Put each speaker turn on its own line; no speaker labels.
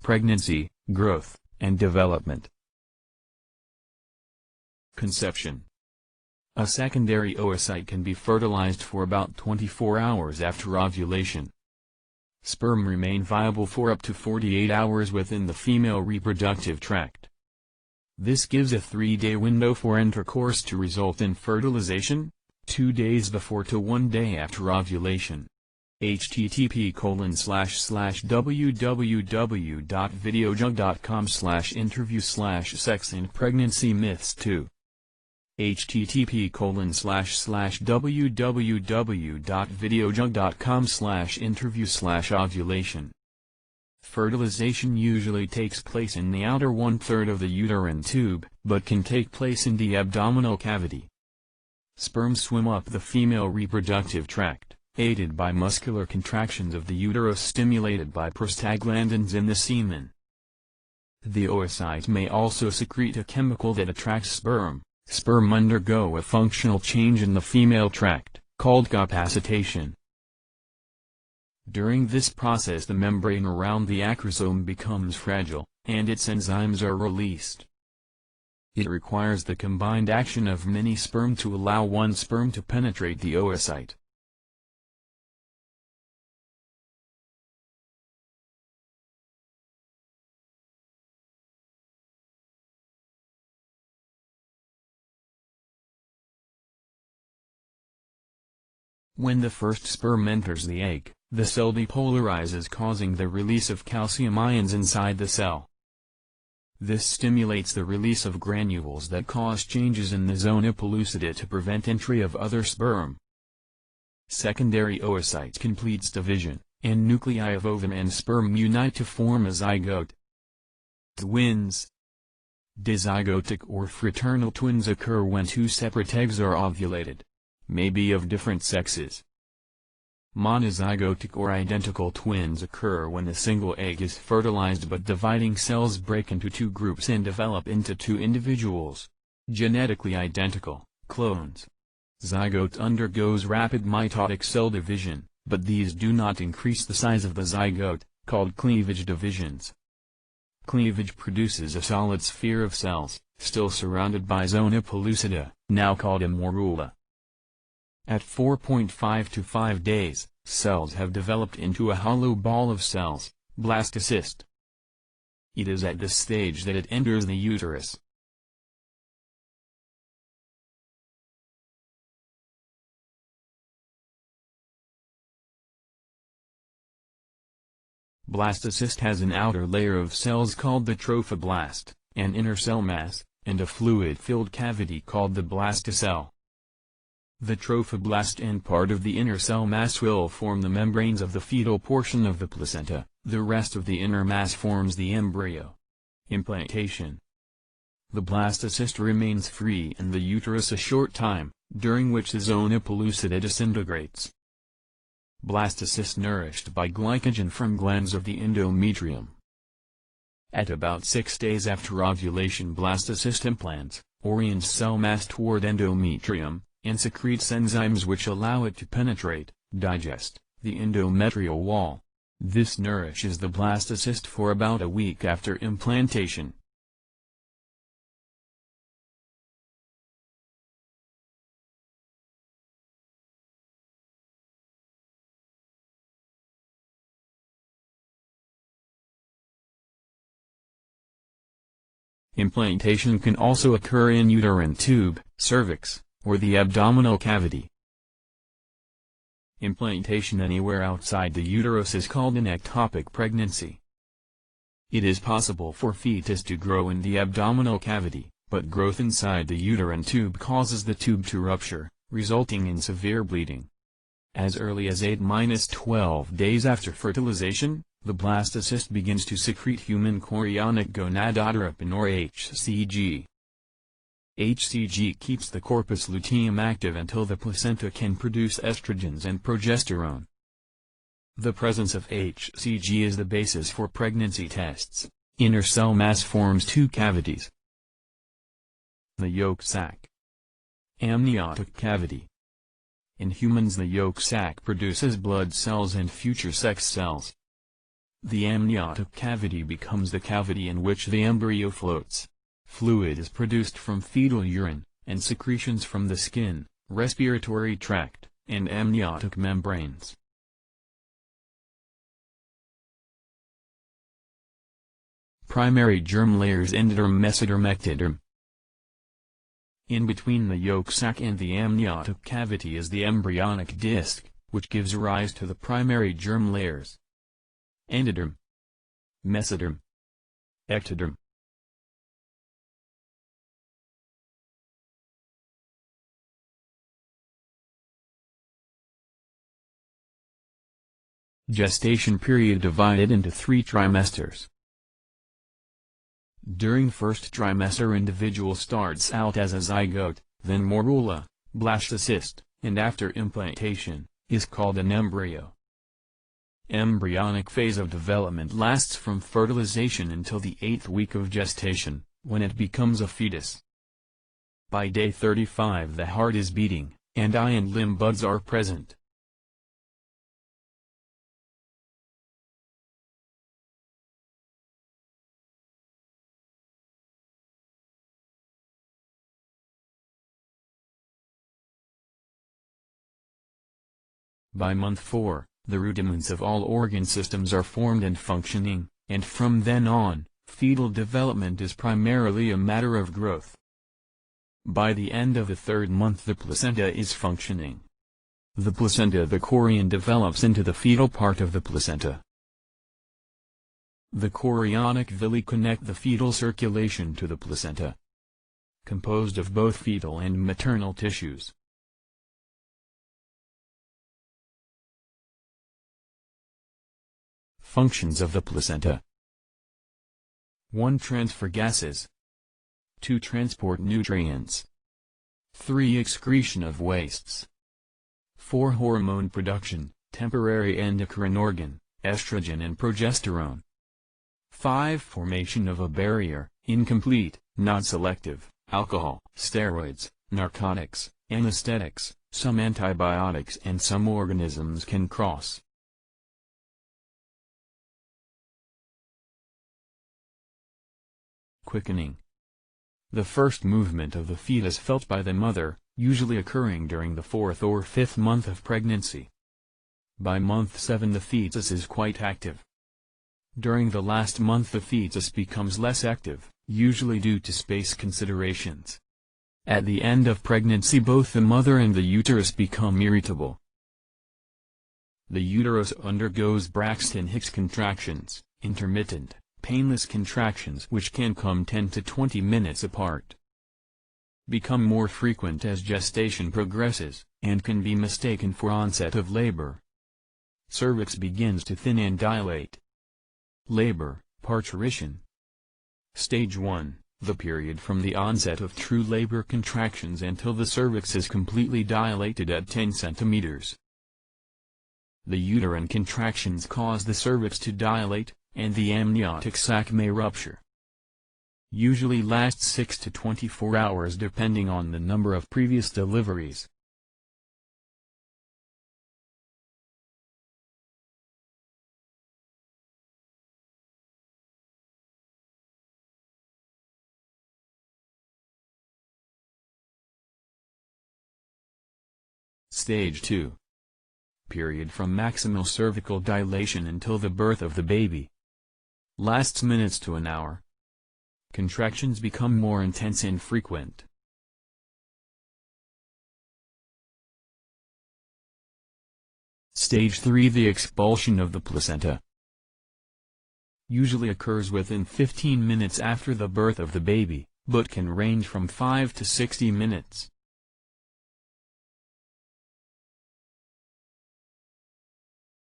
pregnancy, growth, and development. Conception. A secondary oocyte can be fertilized for about 24 hours after ovulation. Sperm remain viable for up to 48 hours within the female reproductive tract. This gives a 3-day window for intercourse to result in fertilization, 2 days before to 1 day after ovulation. http://www.videojug.com/interview/sex and pregnancy myths 2. http://www.videojug.com/interview/ovulation. Fertilization usually takes place in the outer one-third of the uterine tube, but can take place in the abdominal cavity. Sperm swim up the female reproductive tract, aided by muscular contractions of the uterus stimulated by prostaglandins in the semen. The oocyte may also secrete a chemical that attracts sperm. Sperm undergo a functional change in the female tract, called capacitation. During this process the membrane around the acrosome becomes fragile, and its enzymes are released. It requires the combined action of many sperm to allow one sperm to penetrate the oocyte. When the first sperm enters the egg, the cell depolarizes, causing the release of calcium ions inside the cell. This stimulates the release of granules that cause changes in the zona pellucida to prevent entry of other sperm. Secondary oocyte completes division, and nuclei of ovum and sperm unite to form a zygote. Twins. Dizygotic or fraternal twins occur when two separate eggs are ovulated. May be of different sexes. Monozygotic or identical twins occur when a single egg is fertilized but dividing cells break into two groups and develop into two individuals. Genetically identical, clones. Zygote undergoes rapid mitotic cell division, but these do not increase the size of the zygote, called cleavage divisions. Cleavage produces a solid sphere of cells, still surrounded by zona pellucida, now called a morula. At 4.5 to 5 days, cells have developed into a hollow ball of cells, blastocyst. It is at this stage that it enters the uterus. Blastocyst has an outer layer of cells called the trophoblast, an inner cell mass, and a fluid-filled cavity called the blastocele. The trophoblast and part of the inner cell mass will form the membranes of the fetal portion of the placenta, the rest of the inner mass forms the embryo. Implantation. The blastocyst remains free in the uterus a short time, during which the zona pellucida disintegrates. Blastocyst nourished by glycogen from glands of the endometrium. At about 6 days after ovulation, blastocyst implants, orients cell mass toward endometrium, and secretes enzymes which allow it to penetrate, digest, the endometrial wall. This nourishes the blastocyst for about a week after implantation. Implantation can also occur in uterine tube, cervix, or the abdominal cavity. Implantation anywhere outside the uterus is called an ectopic pregnancy. It is possible for fetus to grow in the abdominal cavity, but growth inside the uterine tube causes the tube to rupture, resulting in severe bleeding. As early as 8–12 days after fertilization, the blastocyst begins to secrete human chorionic gonadotropin or HCG. HCG keeps the corpus luteum active until the placenta can produce estrogens and progesterone. The presence of HCG is the basis for pregnancy tests. Inner cell mass forms two cavities. The yolk sac. Amniotic cavity. In humans, the yolk sac produces blood cells and future sex cells. The amniotic cavity becomes the cavity in which the embryo floats. Fluid is produced from fetal urine, and secretions from the skin, respiratory tract, and amniotic membranes. Primary germ layers: endoderm, mesoderm, ectoderm. In between the yolk sac and the amniotic cavity is the embryonic disc, which gives rise to the primary germ layers: endoderm, mesoderm, ectoderm. Gestation period divided into 3 trimesters. During first trimester, individual starts out as a zygote, then morula, blastocyst, and after implantation, is called an embryo. Embryonic phase of development lasts from fertilization until the 8th week of gestation, when it becomes a fetus. By day 35 the heart is beating, and eye and limb buds are present. By month 4, the rudiments of all organ systems are formed and functioning, and from then on, fetal development is primarily a matter of growth. By the end of the 3rd month the placenta is functioning. The placenta, the chorion, develops into the fetal part of the placenta. The chorionic villi connect the fetal circulation to the placenta, composed of both fetal and maternal tissues. Functions of the placenta: 1. Transfer gases. 2. Transport nutrients. 3. Excretion of wastes. 4. Hormone production, temporary endocrine organ, estrogen and progesterone. 5. Formation of a barrier, incomplete, not selective, alcohol, steroids, narcotics, anesthetics, some antibiotics, and some organisms can cross. Quickening. The first movement of the fetus felt by the mother, usually occurring during the 4th or 5th month of pregnancy. By month 7 the fetus is quite active. During the last month the fetus becomes less active, usually due to space considerations. At the end of pregnancy both the mother and the uterus become irritable. The uterus undergoes Braxton-Hicks contractions, intermittent, painless contractions which can come 10 to 20 minutes apart, become more frequent as gestation progresses, and can be mistaken for onset of labor. Cervix begins to thin and dilate. Labor, parturition. Stage 1, the period from the onset of true labor contractions until the cervix is completely dilated at 10 centimeters. The uterine contractions cause the cervix to dilate, and the amniotic sac may rupture. Usually lasts 6 to 24 hours depending on the number of previous deliveries. Stage 2. Period from maximal cervical dilation until the birth of the baby. Lasts minutes to an hour. Contractions become more intense and frequent. Stage 3. The expulsion of the placenta. Usually occurs within 15 minutes after the birth of the baby, but can range from 5 to 60 minutes.